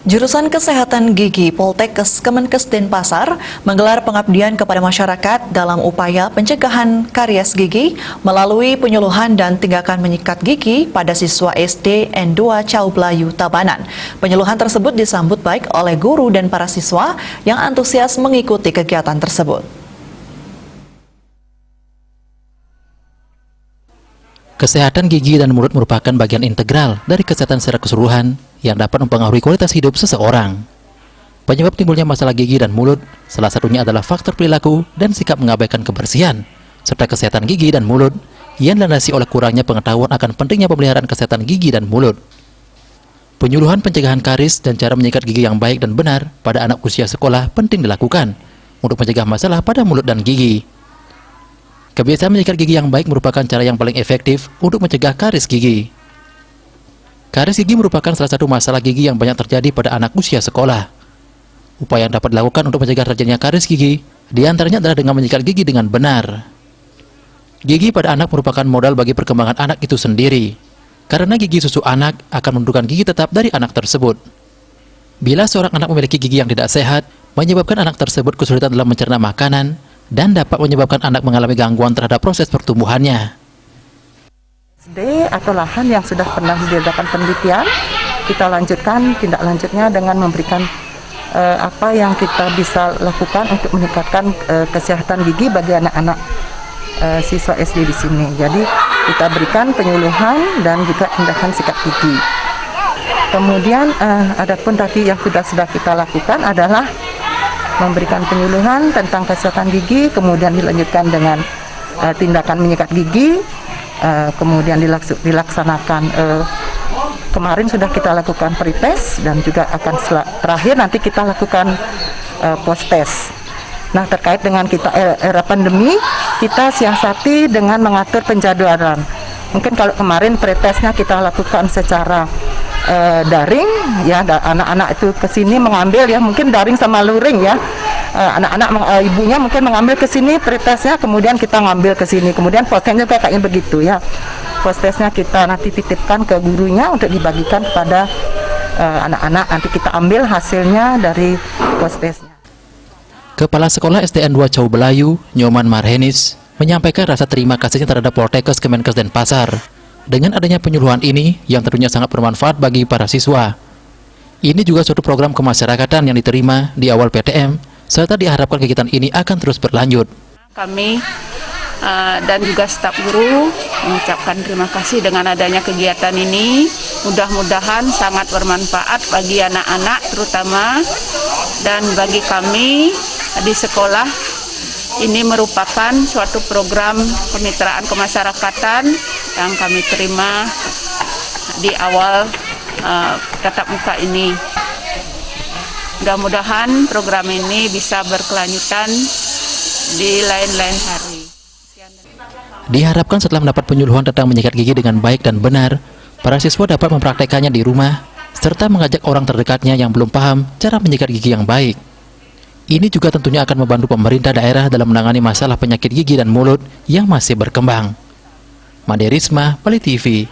Jurusan Kesehatan Gigi Poltekkes Kemenkes Denpasar menggelar pengabdian kepada masyarakat dalam upaya pencegahan karies gigi melalui penyuluhan dan tindakan menyikat gigi pada siswa SD N2 Caublayu Tabanan. Penyuluhan tersebut disambut baik oleh guru dan para siswa yang antusias mengikuti kegiatan tersebut. Kesehatan gigi dan mulut merupakan bagian integral dari kesehatan secara keseluruhan yang dapat mempengaruhi kualitas hidup seseorang. Penyebab timbulnya masalah gigi dan mulut, salah satunya adalah faktor perilaku dan sikap mengabaikan kebersihan, serta kesehatan gigi dan mulut yang dilandasi oleh kurangnya pengetahuan akan pentingnya pemeliharaan kesehatan gigi dan mulut. Penyuluhan pencegahan karies dan cara menyikat gigi yang baik dan benar pada anak usia sekolah penting dilakukan untuk mencegah masalah pada mulut dan gigi. Kebiasaan menyikat gigi yang baik merupakan cara yang paling efektif untuk mencegah karies gigi. Karies gigi merupakan salah satu masalah gigi yang banyak terjadi pada anak usia sekolah. Upaya yang dapat dilakukan untuk mencegah terjadinya karies gigi, diantaranya adalah dengan menyikat gigi dengan benar. Gigi pada anak merupakan modal bagi perkembangan anak itu sendiri, karena gigi susu anak akan menentukan gigi tetap dari anak tersebut. Bila seorang anak memiliki gigi yang tidak sehat, menyebabkan anak tersebut kesulitan dalam mencerna makanan, dan dapat menyebabkan anak mengalami gangguan terhadap proses pertumbuhannya. SD atau lahan yang sudah pernah diadakan penelitian, kita lanjutkan tindak lanjutnya dengan memberikan apa yang kita bisa lakukan untuk meningkatkan kesehatan gigi bagi anak-anak siswa SD di sini. Jadi kita berikan penyuluhan dan juga tindakan sikat gigi. Kemudian adapun tadi yang sudah kita lakukan adalah memberikan penyuluhan tentang kesehatan gigi, kemudian dilanjutkan dengan tindakan menyikat gigi, kemudian dilaksanakan kemarin sudah kita lakukan pretest dan juga akan terakhir nanti kita lakukan post test. Nah, terkait dengan kita era pandemi, kita siasati dengan mengatur penjadwalan. Mungkin kalau kemarin pretestnya kita lakukan secara daring, ya anak-anak itu ke sini mengambil, ya mungkin daring sama luring, ya anak-anak ibunya mungkin mengambil ke sini pretestnya, kemudian kita ngambil ke sini, kemudian postnya juga kayaknya begitu, ya postnya kita nanti titipkan ke gurunya untuk dibagikan kepada anak-anak, nanti kita ambil hasilnya dari postnya. Kepala Sekolah SDN 2 Caublayu, Nyoman Marhenis, menyampaikan rasa terima kasihnya terhadap Poltekkes Kemenkes Denpasar dengan adanya penyuluhan ini yang tentunya sangat bermanfaat bagi para siswa. Ini juga suatu program kemasyarakatan yang diterima di awal PTM, serta diharapkan kegiatan ini akan terus berlanjut. Kami dan juga staf guru mengucapkan terima kasih dengan adanya kegiatan ini. Mudah-mudahan sangat bermanfaat bagi anak-anak terutama, dan bagi kami di sekolah. Ini merupakan suatu program kemitraan kemasyarakatan yang kami terima di awal tatap muka ini. Mudah-mudahan program ini bisa berkelanjutan di lain-lain hari. Diharapkan setelah mendapat penyuluhan tentang menyikat gigi dengan baik dan benar, para siswa dapat mempraktekannya di rumah, serta mengajak orang terdekatnya yang belum paham cara menyikat gigi yang baik. Ini juga tentunya akan membantu pemerintah daerah dalam menangani masalah penyakit gigi dan mulut yang masih berkembang. Made Risma, Pali TV.